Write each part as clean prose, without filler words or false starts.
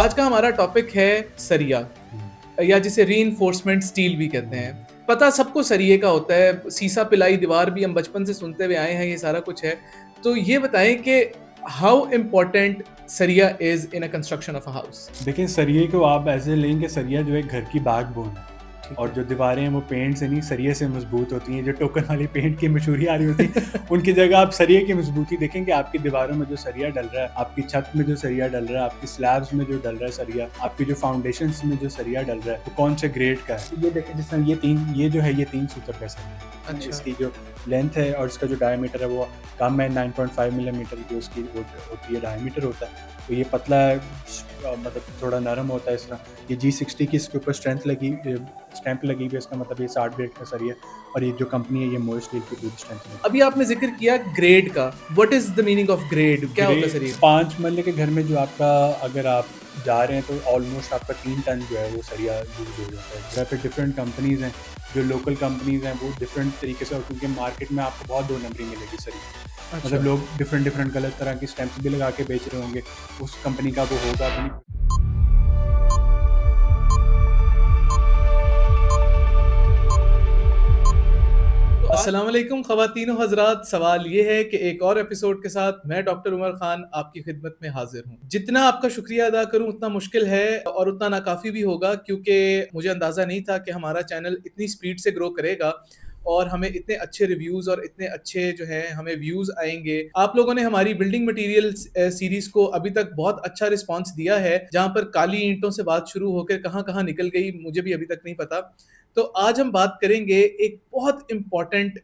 आज का हमारा टॉपिक है सरिया या जिसे रीइंफोर्समेंट स्टील भी कहते हैं। पता सबको सरिये का होता है, सीसा पिलाई दीवार भी हम बचपन से सुनते हुए आए हैं, ये सारा कुछ है। तो ये बताएं कि हाउ इम्पोर्टेंट सरिया is in a construction of a house. देखिए सरिये को आप ऐसे लेंगे, सरिया जो है घर की बैकबोन है ठीक और है। जो दीवारें हैं वो पेंट से नहीं सरिये से मजबूत होती हैं। जो टोकन वाली पेंट की मशहूरी आ रही होती है उनकी जगह आप सरिये की मजबूती देखेंगे। आपकी दीवारों में जो सरिया डल रहा है, आपकी छत में जो सरिया डल रहा है, आपकी स्लैब्स में जो डल रहा है सरिया, आपकी जो फाउंडेशन में जो सरिया डल रहा है वो कौन से ग्रेड का है। ये देखें, जिस तरह ये तीन सूत्र का सरिया है। अच्छा। इसकी जो लेंथ है और इसका जो डायमीटर है वो कम है, 9.5 मिलीमीटर की उसकी वो होती है, डायमीटर होता है। तो ये पतला है, मतलब थोड़ा नरम होता है इस तरह। ये G60 की इसके ऊपर स्टैंप लगी हुई है, इसका मतलब ये 60 ग्रेड का सरिया है। और ये जो कंपनी है ये मोइस्ट स्टील की पूरी स्ट्रेंथ है। अभी आपने जिक्र किया ग्रेड का, what is the meaning of grade, क्या होता है सरिया? 5 मरले के घर में जो आपका, अगर आप जा रहे हैं तो ऑलमोस्ट आपका 3 टन जो है वो सरिया यूज हो जाता है। जहाँ पे डिफरेंट कंपनीज हैं, जो लोकल कंपनीज हैं वो डिफरेंट तरीके से, और क्योंकि मार्केट में आपको बहुत 2 नंबरी मिलेगी सरिया। अच्छा। मतलब लोग डिफरेंट गलत तरह की स्टैंप्स भी लगा के बेच रहे होंगे, उस कंपनी का वो होगा भी नहीं। अस्सलाम वालेकुम ख़वातीनो हज़रात, सवाल ये है कि एक और एपिसोड के साथ मैं डॉक्टर उमर खान आपकी खिदमत में हाजिर हूँ। जितना आपका शुक्रिया अदा करूँ उतना मुश्किल है और उतना नाकाफ़ी भी होगा, क्योंकि मुझे अंदाज़ा नहीं था कि हमारा चैनल इतनी स्पीड से ग्रो करेगा और हमें इतने अच्छे रिव्यूज़ और इतने अच्छे जो हैं हमें व्यूज़ आएंगे। आप लोगों ने हमारी बिल्डिंग मटेरियल सीरीज़ को अभी तक बहुत अच्छा रिस्पॉन्स दिया है, जहाँ पर काली ईंटों से बात शुरू होकर कहाँ कहाँ निकल गई मुझे भी अभी तक नहीं पता। तो आज हम बात करेंगे एक बहुत इम्पॉर्टेंट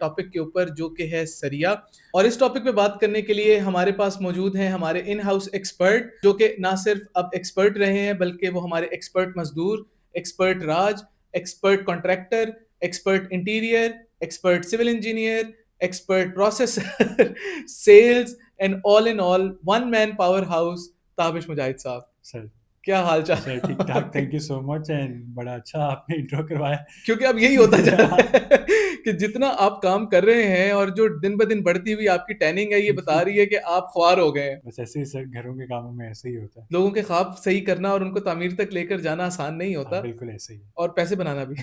टॉपिक के ऊपर, जो कि है सरिया। और इस टॉपिक पे बात करने के लिए हमारे पास मौजूद हैं हमारे इन हाउस एक्सपर्ट, जो कि ना सिर्फ अब एक्सपर्ट रहे हैं बल्कि वो हमारे एक्सपर्ट मजदूर, एक्सपर्ट राज, expert contractor, expert interior, expert civil engineer, expert processor sales and all in all one man powerhouse, Tabish Mujahid sahab. Sir क्या हाल चाल? सर ठीक ठाक, thank you so much and बड़ा अच्छा आपने इंट्रो करवाया। क्योंकि अब यही होता जा रहा है कि जितना आप काम कर रहे हैं और जो दिन ब दिन बढ़ती हुई आपकी टैनिंग है, ये बता रही है कि आप ख्वार हो गए हैं। बस ऐसे ही सर, घरों के कामों में ऐसे ही होता है। लोगों के ख्वाब सही करना और उनको तामीर तक लेकर जाना आसान नहीं हाँ होता, बिल्कुल ऐसे ही है। और पैसे बनाना भी।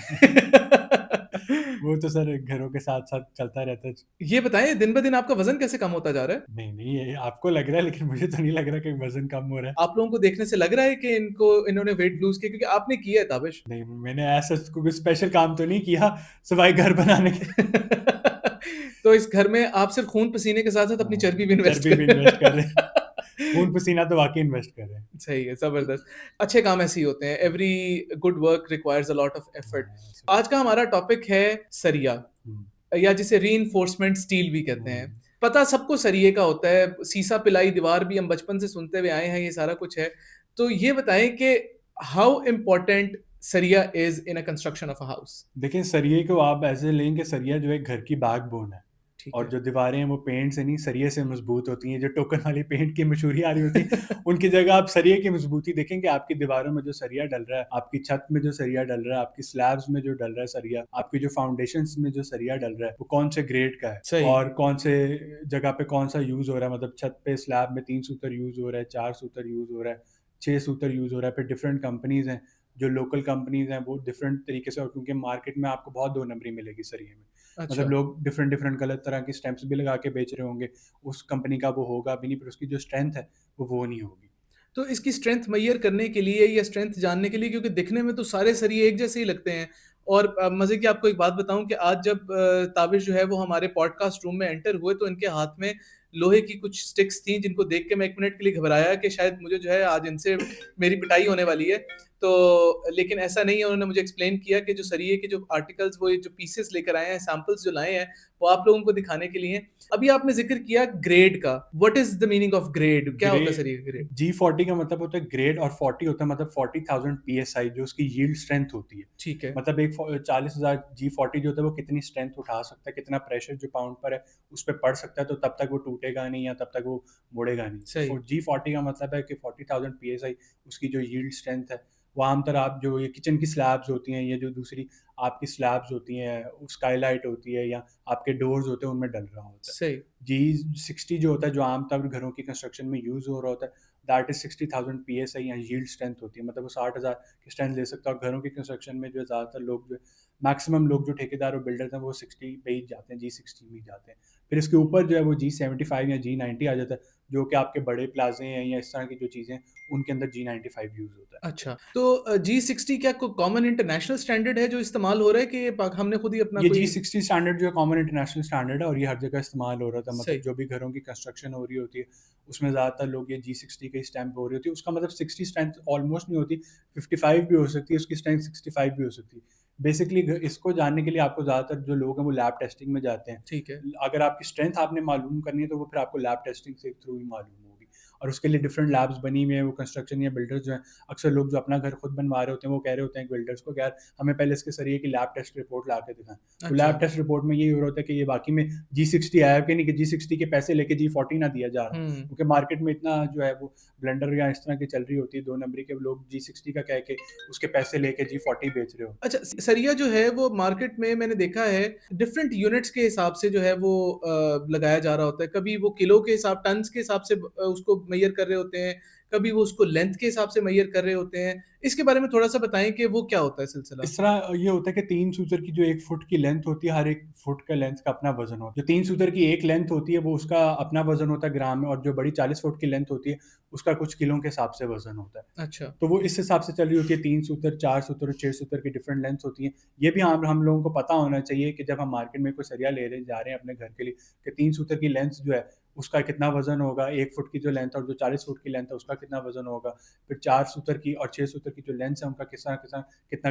वो तो सर घरों के साथ साथ चलता रहता है। ये बताएं, दिन ब दिन आपका वजन कैसे कम होता जा रहा है? नहीं ये आपको लग रहा है, लेकिन मुझे तो नहीं लग रहा कि वजन कम हो रहा है। आप लोगों को देखने से लग रहा है कि इन्होंने वेट लूज किया, क्योंकि आपने किया है ताबिश। नहीं, मैंने ऐसा कोई स्पेशल काम तो नहीं किया सिवाय घर बनाने के। तो इस घर में आप सिर्फ खून पसीने के साथ साथ अपनी चर्बी भी इन्वेस्ट चर्बी भी इन्वेस्ट कर रहे हैं। कर खून पसीना तो वाकई इन्वेस्ट कर रहे हैं। सही है, जबरदस्त। अच्छे काम ऐसे ही होते हैं। Every good work requires a lot of effort. आज का हमारा टॉपिक है सरिया या जिसे रीइंफोर्समेंट स्टील भी कहते हैं। पता सबको सरिये का होता है, सीसा पिलाई दीवार भी हम बचपन से सुनते हुए आए हैं, ये सारा कुछ है। तो ये बताएं कि हाउ इम्पोर्टेंट सरिया is in a construction of a house. देखिए सरिये को आप ऐसे लेंगे, सरिया जो है घर की बैकबोन है ठीक और है। जो दीवारें हैं वो पेंट से नहीं सरिये से मजबूत होती हैं। जो टोकन वाली पेंट की मशहूरी आ रही होती है उनकी जगह आप सरिये की मजबूती देखेंगे। आपकी दीवारों में जो सरिया डल रहा है, आपकी छत में जो सरिया डल रहा है, आपकी स्लैब्स में जो डल रहा है सरिया, आपकी जो फाउंडेशन में जो सरिया डल रहा है वो कौन से ग्रेड का है सही। और कौन से जगह पे कौन सा यूज हो रहा है। मतलब छत पे स्लैब में 3 सूत्र यूज हो रहा है, 4 सूत्र यूज हो रहा है, 6 सूत्र यूज हो रहा है। फिर डिफरेंट कंपनीज हैं, जो लोकल कंपनीज हैं वो डिफरेंट तरीके से, और क्योंकि मार्केट में आपको बहुत 2 नंबरी मिलेगी सरिये में। अच्छा। मतलब लोग डिफरेंट गलत तरह की स्टैंप्स भी लगा के बेच रहे होंगे, उस कंपनी का वो होगा भी नहीं, फिर उसकी जो स्ट्रेंथ है वो नहीं होगी। तो इसकी स्ट्रेंथ मैयर करने के लिए या स्ट्रेंथ जानने के लिए, क्योंकि दिखने में तो सारे सरिये एक जैसे ही लगते हैं, और मजे की आपको एक बात बताऊं कि आज जब ताबिश जो है वो हमारे पॉडकास्ट रूम में एंटर हुए, तो इनके हाथ में लोहे की कुछ स्टिक्स थी, जिनको देख के मैं एक मिनट के लिए घबराया कि शायद मुझे जो है आज इनसे मेरी पिटाई होने वाली है। तो लेकिन ऐसा नहीं है, उन्होंने मुझे एक्सप्लेन किया कि जो सरिये के जो आर्टिकल्स, वो ये जो पीसेस लेकर आए हैं, सैंपल्स जो लाए हैं, वो आप लोगों को दिखाने के लिए हैं। अभी आपने जिक्र किया ग्रेड का, what is the meaning of grade, क्या होता है सरिये का ग्रेड? G40 का मतलब होता है ग्रेड, और 40 होता है मतलब 40,000 PSI जो उसकी यील्ड स्ट्रेंथ होती है। ठीक है। मतलब एक 40,000 G40 जो होता है वो कितनी स्ट्रेंथ उठा सकता है, कितना प्रेशर जो पाउंड पर है उस पर पड़ सकता है, तो तब तक वो टूटेगा नहीं या तब तक वो मुड़ेगा नहीं। सही। G40 का मतलब है कि 40,000 PSI उसकी जो यील्ड स्ट्रेंथ है वो आमतौर आप जो ये किचन की स्लैब्स होती हैं, ये जो दूसरी आपकी स्लैब्स होती हैं, स्काईलाइट होती है या आपके डोर्स होते हैं, उनमें डल रहा होता है। सही। G60 जो होता है, जो आमतौर पर घरों की कंस्ट्रक्शन में यूज़ हो रहा होता है, दैट इज़ 60,000 PSI या यील्ड स्ट्रेंथ होती है, मतलब वो 60,000 की स्ट्रेंथ ले सकता है। और घरों की कंस्ट्रक्शन में जो ज़्यादातर लोग जो मैक्सिमम लोग जो ठेकेदार और बिल्डर्स हैं, वो 60 पे ही जाते हैं, G60 में ही जाते हैं। फिर इसके ऊपर जो है वो G75 या G90 आ जाता है, जो कि आपके बड़े प्लाजे हैं या इस तरह की जो चीज़ें हैं, उनके अंदर G95 यूज़ होता है। अच्छा, तो G60 क्या कोई कॉमन इंटरनेशनल स्टैंडर्ड है जो इस्तेमाल हो रहा है कि ये हमने खुद ही अपना ये कोई? G60 स्टैंडर्ड जो है कॉमन इंटरनेशनल स्टैंडर्ड है, और ये हर जगह इस्तेमाल हो रहा था। सही। मतलब जो भी घरों की कंस्ट्रक्शन हो रही होती है, उसमें ज़्यादातर लोग ये G60 की स्टैम्प हो रही होती है। उसका मतलब 60 स्ट्रेंथ ऑलमोस्ट नहीं होती, 55 भी हो सकती है, उसकी स्ट्रेंथ 65 भी हो सकती है। बेसिकली इसको जानने के लिए आपको ज़्यादातर जो लोग हैं वो लैब टेस्टिंग में जाते हैं। ठीक है। अगर आपकी स्ट्रेंथ आपने मालूम करनी है, तो वो फिर आपको लैब टेस्टिंग से थ्रू ही मालूम होगी, और उसके लिए डिफरेंट लैब्स बनी हुई हैं। वो कंस्ट्रक्शन या बिल्डर्स जो हैं, अक्सर लोग जो अपना घर खुद बनवा रहे होते हैं, वो कह रहे होते हैं कि बिल्डर्स को, यार हमें पहले इसके सरिये की लैब टेस्ट रिपोर्ट ला के दिखाएं। तो अच्छा। लैब टेस्ट रिपोर्ट में ये हो रहा होता है कि ये बाकी में G60 आया कि नहीं, कि G60 के पैसे लेके G40 ना दिया जा रहा, हुँ। क्योंकि मार्केट में इतना जो है वो ब्लेंडर या इस तरह की चल रही होती है, 2 नंबरी के लोग G60 का कह के उसके पैसे लेके G40 बेच रहे हो। अच्छा, सरिया जो है वो मार्केट में मैंने देखा है डिफरेंट यूनिट्स के हिसाब से जो है वो लगाया जा रहा होता है। कभी वो किलो के हिसाब टन्स के हिसाब से उसको मेज़र कर रहे होते हैं, कभी वो उसको लेंथ के हिसाब से मेज़र कर रहे होते हैं। इसके बारे में थोड़ा-सा बताएँ कि वो क्या होता है सिलसिला? इस तरह ये होता है कि 3 सूतर की जो 1 फुट की लेंथ होती है, हर 1 फुट का लेंथ का अपना वज़न होता है। जो 3 सूतर की एक लेंथ होती है, वो उसका अपना वज़न होता है ग्राम में, और जो बड़ी 40 फुट की लेंथ होती है, उसका कुछ किलो के हिसाब से वज़न होता है। अच्छा। तो वो इस हिसाब से चल रही होती है, 3 सूतर, 4 सूतर और 6 सूतर की डिफरेंट लेंथ्स होती हैं। ये भी हम लोगों को पता होना चाहिए कि जब हम मार्केट में कोई सरिया ले रहे जा रहे हैं अपने घर के लिए, कि 3 सूतर की लेंथ जो है, उसका कितना वज़न होगा, 1 फुट की जो लेंथ है और जो 40 फुट की लेंथ है, उसका कितना वज़न होगा। फिर 4 सूतर की और 6 सूतर की जो लेंथ्स हैं, उनका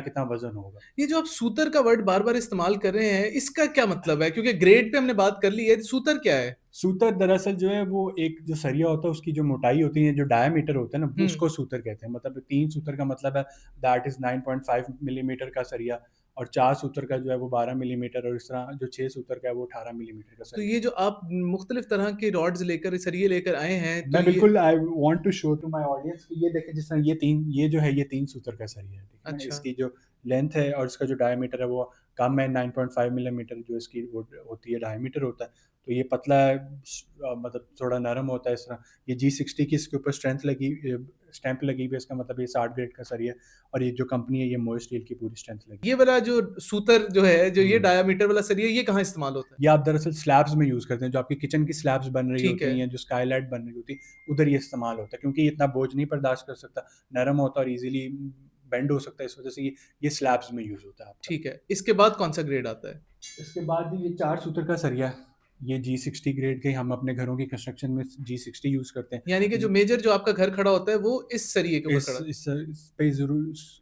कितना वज़न होगा। ये जो आप सूतर का वर्ड बार-बार इस्तेमाल कर रहे हैं, इसका क्या मतलब है? क्योंकि ग्रेड पे हमने बात कर ली है, सूतर क्या है? सूतर दरअसल जो है वो एक जो सरिया होता है, उसकी जो मोटाई होती है, जो डायामीटर होता है ना, हुँ। उसको सूतर कहते हैं। मतलब 3 सूतर का मतलब है दैट इज़ 9.5 मिलीमीटर का सरिया, और 4 सूतर का जो है वो 12 मिलीमीटर, और इस तरह जो 6 सूतर का है वो 18 मिलीमीटर का तो सरिया। ये जो आप मुख्तलिफ तरह के रॉड्स लेकर, सरिये लेकर आए हैं, तो मैं ये बिल्कुल I want to show to my audience कि ये देखें, जिस तरह ये जो है ये 3 सूतर का सरिया है, ठीक है ना? अच्छा। इसकी जो लेंथ है और इसका जो डायमीटर है वो कम है, 9.5 मिलीमीटर जो इसकी वो होती है डायमीटर होता है। तो ये पतला है, मतलब थोड़ा नरम होता है इस तरह। ये G60 की इसके ऊपर स्टैंप लगी हुई है, इसका मतलब ये 60 ग्रेड का सरिया है, और ये जो कंपनी है, ये मोइस स्टील की पूरी स्ट्रेंथ लगी ये वाला जो सूतर जो है, जो है। ये डायामीटर वाला सरिया, ये कहाँ इस्तेमाल होता है? ये आप दरअसल स्लैब्स में यूज़ करते हैं, जो आपकी किचन की स्लैब्स बन रही ठीक होती है। हैं या जो स्काईलाइट बन रही होती है, उधर ये इस्तेमाल होता है, क्योंकि ये इतना बोझ नहीं बर्दाश्त कर सकता, नरम होता है और ईज़िली बेंड हो सकता है, इस वजह से ये स्लैब्स में यूज़ होता है आपका। ठीक है। इसके बाद कौन-सा ग्रेड आता है? इसके बाद ये 4 सूत्र का सरिया है, ये G60 ग्रेड के हम अपने घरों की कंस्ट्रक्शन में G60 यूज़ करते हैं। यानी कि जो ज मेजर जो आपका घर खड़ा होता है, वो इस सरिये के ऊपर खड़ा है।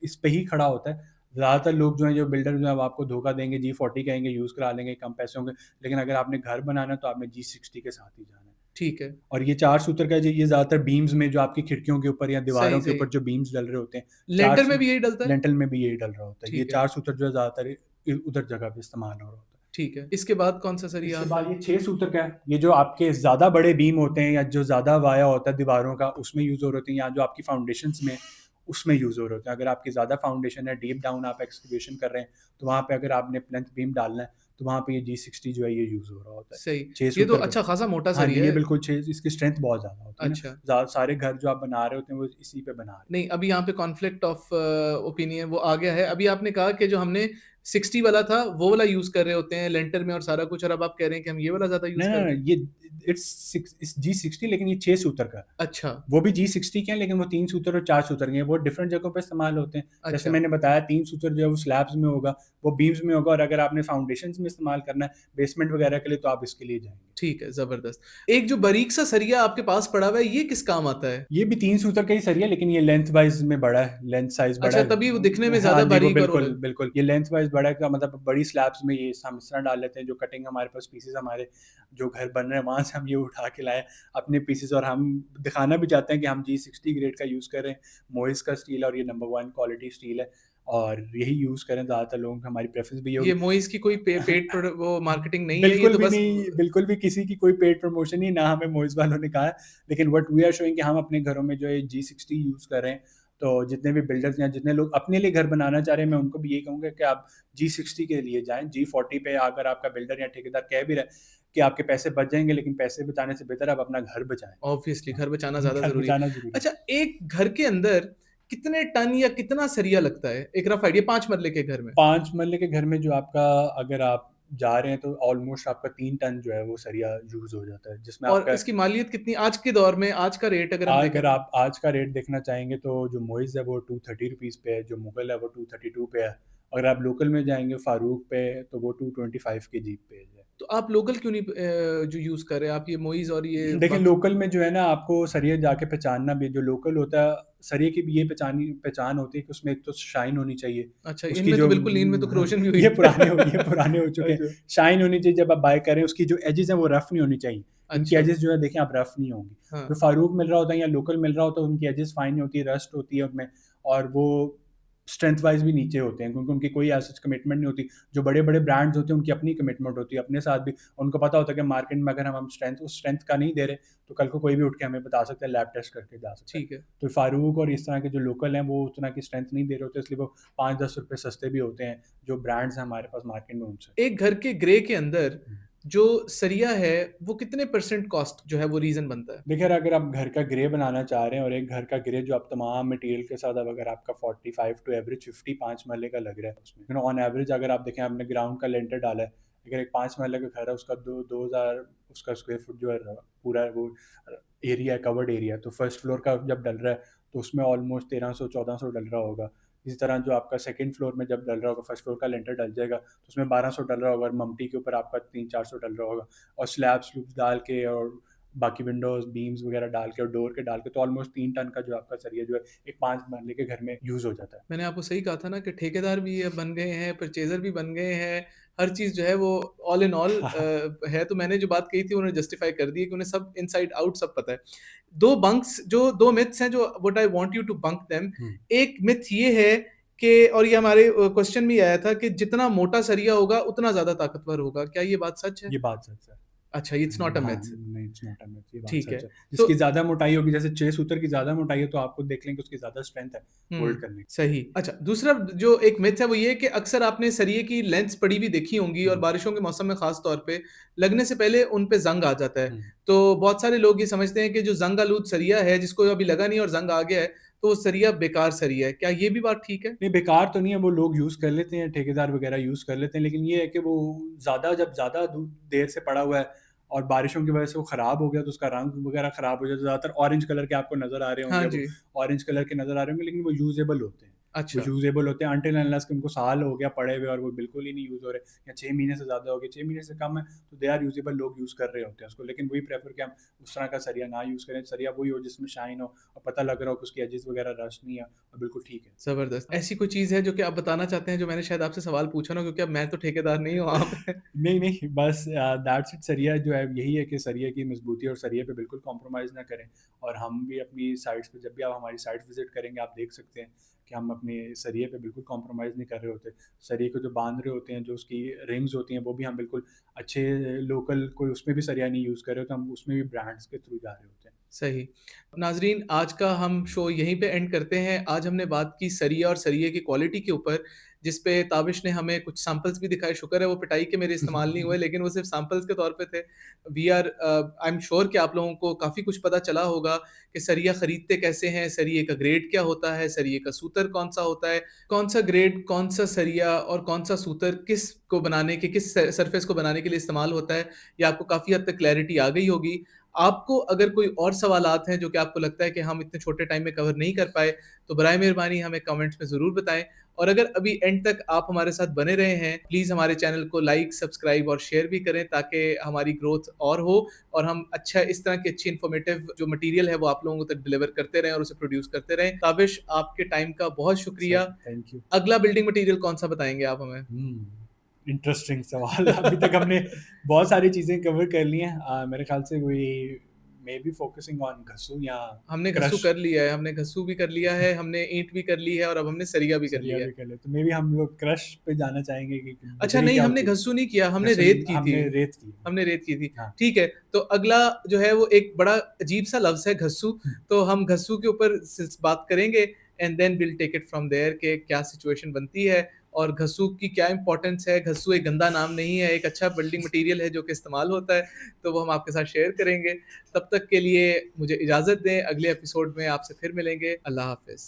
इस पे ही खड़ा होता है। ज़्यादातर लोग जो हैं, जो बिल्डर जो हैं, वो आपको धोखा देंगे, G40 कहेंगे, यूज़ करा लेंगे, कम पैसे होंगे, लेकिन अगर आपने घर बनाना है, तो आपने G60 के साथ ही जाना है। ठीक है। और ये 4 सूत्र का ये ज़्यादातर बीम्स में, जो आपकी खिड़कियों के ऊपर या सही, दीवारों के सही। ऊपर जो बीम्स डल रहे होते हैं, 4 लिंटर में सू भी यही डलता है? लिंटल में भी यही डल रहा होता है। ये ठीक है। 4 सूत्र जो है ज़्यादातर उधर जगह पे इस्तेमाल हो रहा होता है। ठीक है। इसके बाद कौन-सा सरिया इसके आता बाद है? ये 6 सूत्र का है। ये जो आपके ज़्यादा बड़े बीम होते हैं, या जो ज़्यादा वाया होता है दीवारों का, उसमें यूज़ हो रहे होते हैं, या जो आपकी फाउंडेशंस में, उसमें यूज़ हो रहे होते हैं। अगर आपकी ज़्यादा फाउंडेशन है, डीप डाउन आप एक्सकवेशन कर रहे हैं, तो वहाँ पे अगर आपने प्लिंथ बीम डालना है, तो वहाँ पे ये G60 जो है ये यूज़ हो रहा होता है। सही। 6 ये तो सूत्र का। अच्छा खासा मोटा हाँ जी, सरिया ये है। बिल्कुल 6, इसकी स्ट्रेंथ बहुत ज़्यादा होती है ना। अच्छा। सारे घर जो आप बना रहे होते हैं, वो इसी पे बना रहे हैं। नहीं, अभी यहाँ पे कॉन्फ्लिक्ट ऑफ ओपिनियन वो आ गया है। अभी आपने कहा कि जो हमने 60 वाला था, वो वाला यूज़ कर रहे होते हैं लेंटर में और सारा कुछ, और अब आप कह रहे हैं कि हम ये वाला ज़्यादा यूज़ नहीं, कर नहीं, रहे हैं। नहीं, ये इट्स G60, लेकिन ये 6 सूत्र का है। अच्छा। वो भी G60 के हैं, लेकिन वो 3 सूत्र और 4 सूत्र के हैं। वो डिफरेंट जगहों पे इस्तेमाल होते हैं। जैसे अच्छा। मैंने बताया, 3 सूत्र जो है वो स्लैब्स में होगा, वो बीम्स में होगा, और अगर आपने फाउंडेशंस में इस्तेमाल करना है, बेसमेंट वगैरह के लिए, तो आप इसके लिए जाएँगे। ठीक है, ज़बरदस्त। एक जो बारीक सा सरिया आपके पास पड़ा हुआ है, ये किस काम आता है? ये भी 3 सूत्र का ही सरिया, लेकिन ये लेंथ वाइज़ में बड़ा है, लेंथ साइज़ बड़ा अच्छा, तभी वो दिखने में है। हाँ ज़्यादा जी, वो बारीक और वो बिल्कुल, बिल्कुल। ये लेंथ वाइज़ बड़ा है, का मतलब बड़ी स्लैब्स में ये हम इस तरह डाल लेते हैं, जो कटिंग हमारे पास पीसेज़ हमारे जो घर बन रहे हैं, वहाँ से हम ये उठा के लाए अपने पीसेज़, और हम दिखाना भी चाहते हैं कि हम G60 ग्रेड का यूज़ कर रहे हैं। मोइस का स्टील है, और ये नंबर 1 क्वालिटी स्टील है, और यही यूज़ करें। ज़्यादातर लोगों की हमारी प्रेफ़रेंस भी ये ये होगी। मोइस की कोई पेड वो मार्केटिंग नहीं है, ये तो बस बिल्कुल भी किसी की कोई पेड प्रमोशन नहीं, ना हमें मोइज़ वालों ने कहा है। लेकिन व्हाट वी आर शोइंग कि हम अपने घरों में जो है G60 यूज़ कर रहे हैं, तो जितने भी बिल्डर्स या जितने लोग अपने लिए घर बनाना चाह रहे हैं, मैं उनको भी यही कहूँगा कि आप G60 के लिए जाएँ। G40 पे अगर आपका बिल्डर या ठेकेदार कह भी रहा है कि आपके पैसे बच जाएँगे, लेकिन पैसे बचाने से बेहतर आप अपना घर बचाएँ। ऑब्वियसली घर बचाना ज़्यादा घर ज़रूरी है। बचाना ज़रूरी है। अच्छा, एक घर के अंदर कितने टन या कितना सरिया लगता है? एक रफ आइडिया 5 मरले के घर में? 5 मरले के घर में जो आपका, अगर आप जा रहे हैं तो ऑलमोस्ट आपका 3 टन जो है वो सरिया यूज़ हो जाता है, जिसमें और आपका, इसकी मालियत कितनी आज के दौर में, आज का रेट अगर हम देखें अगर तो? आप आज का रेट देखना चाहेंगे तो जो मोइज़ है वो 230 रुपीज़ पे है, जो मुगल है वो 232 पे है। अगर आप लोकल में जाएँगे फ़ारूक पे तो वो 225 के जी पे है। तो आप लोकल क्यों नहीं जो यूज़ कर रहे हैं आप ये मोइज़ और ये देखिए बाकी? लोकल में जो है ना, आपको सरिया जाके पहचानना भी, जो लोकल होता है सरिये की भी ये पहचान होती है कि उसमें एक तो शाइन होनी चाहिए। अच्छा, उसकी इनमें तो जो बिल्कुल नहीं, इनमें तो corrosion भी हुई ये है। पुराने हो चुके हैं। अच्छा, शाइन होनी चाहिए जब आप बाय कर रहे हैं, उसकी जो एजेस हैं वो रफ नहीं होनी चाहिए। इनकी अच्छा, एजेस जो है देखें आप, रफ नहीं होंगी। हाँ, जो फारूक मिल रहा होता है या लोकल मिल रहा होता है, उनकी एजेस फाइन होती है, रस्ट होती है उनमें, और वो स्ट्रेंथ वाइज भी नीचे होते हैं, क्योंकि उनकी कोई ऐसी कमिटमेंट नहीं होती। जो बड़े बड़े ब्रांड्स होते हैं उनकी अपनी कमिटमेंट होती है अपने साथ भी। उनको पता होता है कि मार्केट में अगर हम स्ट्रेंथ उस स्ट्रेंथ का नहीं दे रहे, तो कल को कोई भी उठ के हमें बता सकता है, लैब टेस्ट करके जा सकता है। ठीक है। तो फारूक और इस तरह के जो लोकल हैं वो उतना की स्ट्रेंथ नहीं दे रहे होते, इसलिए वो 5-10 रुपये सस्ते भी होते हैं जो ब्रांड्स हैं हमारे पास मार्केट में उनसे। एक घर के ग्रे के अंदर जो सरिया है, वो कितने परसेंट कॉस्ट जो है वो रीज़न बनता है? देखिए, अगर आप घर का ग्रे बनाना चाह रहे हैं, और एक घर का ग्रे जो आप तमाम मटेरियल के साथ, अब अगर आपका 45 टू एवरेज 50 5 मरले का लग रहा है उसमें, ऑन एवरेज अगर आप देखें, आपने ग्राउंड का लेंटर डाला है, अगर एक 5 मरले का घर है, उसका 2000 उसका स्क्वायर फुट जो है पूरा वो एरिया है, कवर्ड एरिया, तो फर्स्ट फ्लोर का जब डल रहा है तो उसमें ऑलमोस्ट 1300-1400 डल रहा होगा। इसी तरह जो आपका सेकंड फ्लोर में जब डल रहा होगा, फर्स्ट फ्लोर का लेंटर डल जाएगा तो उसमें 1200 डल रहा होगा, और ममटी के ऊपर आपका 300-400 डल रहा होगा, और स्लैब्स डाल के और बाकी विंडोज बीम्स वगैरह डाल के और डोर के डाल के, तो ऑलमोस्ट 3 टन का जो आपका सरिया जो है एक 5 मरले के घर में यूज़ हो जाता है। मैंने आपको सही कहा था ना कि ठेकेदार भी अब बन गए हैं, परचेज़र भी बन गए हैं, हर चीज़ जो है वो ऑल इन ऑल है। तो मैंने जो बात कही थी उन्होंने जस्टिफ़ाई कर दी है कि उन्हें सब इनसाइड आउट सब पता है। 2 मिथ्स हैं जो what I want you to bunk them. हुँ। एक मिथ ये है कि और ये हमारे क्वेश्चन में आया था कि जितना मोटा सरिया होगा उतना ज़्यादा ताकतवर होगा। क्या ये बात सच है? ये बात सच है। अच्छा, इट्स नॉट अ हाँ, मिथ। नहीं, इट्स नॉट अ मिथ, ये बात ठीक है। सच है। तो जिसकी ज़्यादा मोटाई होगी, जैसे 6 सूत्र की ज़्यादा मोटाई है, तो आपको देख लें कि उसकी ज़्यादा स्ट्रेंथ है होल्ड करने की। सही। अच्छा, दूसरा जो एक मिथ है वो ये है कि अक्सर आपने सरिये की लेंथ्स पड़ी हुई देखी होंगी और हुँ, बारिशों के मौसम में ख़ास तौर पे लगने से पहले उन पे ज़ंग आ जाता है। हुँ। तो बहुत सारे लोग ये समझते हैं कि जो ज़ंग आलूद सरिया है जिसको अभी लगा नहीं और ज़ंग आ गया है, तो वो सरिया बेकार सरिया है। क्या ये भी बात ठीक है? नहीं, बेकार तो नहीं है, वो लोग यूज़ कर लेते हैं, ठेकेदार वगैरह यूज़ कर लेते हैं, लेकिन ये है कि वो जब ज़्यादा देर से पड़ा हुआ है और बारिशों की वजह से वो ख़राब हो गया, तो उसका रंग वगैरह ख़राब हो जाता है। ज़्यादातर ऑरेंज कलर के आपको नज़र आ रहे हाँ होंगे, वो जी। ऑरेंज कलर के नज़र आ रहे होंगे, लेकिन वो यूज़ेबल होते हैं। वो अच्छा, यूज़ेबल होते हैं अनटिल अनलेस कि उनको साल हो गया पड़े हुए और वो बिल्कुल ही नहीं यूज़ हो रहे, या 6 महीने से ज़्यादा हो गए, 6 महीने से कम है, तो दे आर यूज़ेबल, लोग यूज़ कर रहे होते हैं उसको। लेकिन वही प्रेफ़र कि हम उस तरह का सरिया ना यूज़ करें, सरिया वही हो जिसमें शाइन हो और पता लग रहा हो कि उसकी एजेस वगैरह रस्ट नहीं है और बिल्कुल ठीक है। ज़बरदस्त। ऐसी कोई चीज़ है जो कि आप बताना चाहते हैं जो मैंने शायद आपसे सवाल पूछा ना क्योंकि अब मैं तो ठेकेदार नहीं हूँ आप हैं। नहीं, नहीं, बस दैट्स इट। सरिया जो है यही है कि सरिया की मज़बूती और सरिया पे बिल्कुल कॉम्प्रोमाइज़ ना करें, और हम भी अपनी साइट्स पे, जब भी आप हमारी साइट विज़िट करेंगे, आप देख सकते हैं कि हम अपने सरिये पे बिल्कुल कॉम्प्रोमाइज़ नहीं कर रहे होते। सरिये को जो बाँध रहे होते हैं, जो उसकी रिंग्स होती हैं, वो भी हम बिल्कुल अच्छे लोकल, कोई उसमें भी सरिया नहीं यूज़ कर रहे होते, हम उसमें भी ब्रांड्स के थ्रू जा रहे होते हैं। सही। नाज़रीन, आज का हम शो यहीं पे एंड करते हैं। आज हमने बात की सरिया और सरिये की क्वालिटी के ऊपर, जिस पे ताबिश ने हमें कुछ सैंपल्स भी दिखाए। शुक्र है वो पिटाई के मेरे इस्तेमाल नहीं हुए, लेकिन वो सिर्फ़ सैंपल्स के तौर पे थे। आई एम श्योर कि आप लोगों को काफ़ी कुछ पता चला होगा कि सरिया खरीदते कैसे हैं, सरिये का ग्रेड क्या होता है, सरिये का सूतर कौन-सा होता है, कौन-सा ग्रेड, कौन-सा सरिया और कौन-सा सूतर किस को बनाने के किस सरफेस को बनाने के लिए इस्तेमाल होता है। ये आपको काफ़ी हद तक क्लैरिटी आ गई होगी। आपको अगर कोई और सवालात हैं जो कि आपको लगता है कि हम इतने छोटे टाइम में कवर नहीं कर पाए, तो बराए मेहरबानी हमें कमेंट्स में ज़रूर बताएँ। और अगर अभी एंड तक आप हमारे साथ बने रहे हैं, प्लीज़ हमारे चैनल को लाइक, सब्सक्राइब और शेयर भी करें ताकि हमारी ग्रोथ और हो और हम अच्छा इस तरह की अच्छी इन्फॉर्मेटिव जो मटीरियल है वो आप लोगों तक डिलीवर करते रहें और उसे प्रोड्यूस करते रहें। ताबिश, आपके टाइम का बहुत सर, शुक्रिया। Thank you. अगला बिल्डिंग मटीरियल कौन-सा बताएँगे आप हमें? इंटरेस्टिंग सवाल। अभी तक हमने बहुत सारी चीज़ें कवर कर ली हैं। मेरे ख़्याल से we may be focusing on घसू या हमने घस्सू क्रश। कर लिया है, हमने घस्सू भी कर लिया है, हमने ईंट भी कर ली है और अब हमने सरिया भी कर सरिया लिया है। भी कर ले, तो मे बी हम लोग क्रश पे जाना चाहेंगे कि अच्छा बिगड़ी नहीं, क्या हमने होती है? घस्सू नहीं किया, हमने घसू रेत की थी। हमने रेत की। हमने रेत की थी। हाँ। ठीक है, तो अगला जो है वो एक बड़ा अजीब-सा लफ्ज़ है घस्सू, तो हम घस्सू के ऊपर बात करेंगे। And then will take it from there कि क्या सिचुएशन बनती है और घसू की क्या इंपॉर्टेंस है। घसू एक गंदा नाम नहीं है, एक अच्छा बिल्डिंग मटेरियल है जो कि इस्तेमाल होता है, तो वो हम आपके साथ शेयर करेंगे। तब तक के लिए मुझे इजाज़त दें, अगले एपिसोड में आपसे फिर मिलेंगे। अल्लाह हाफ़िज़।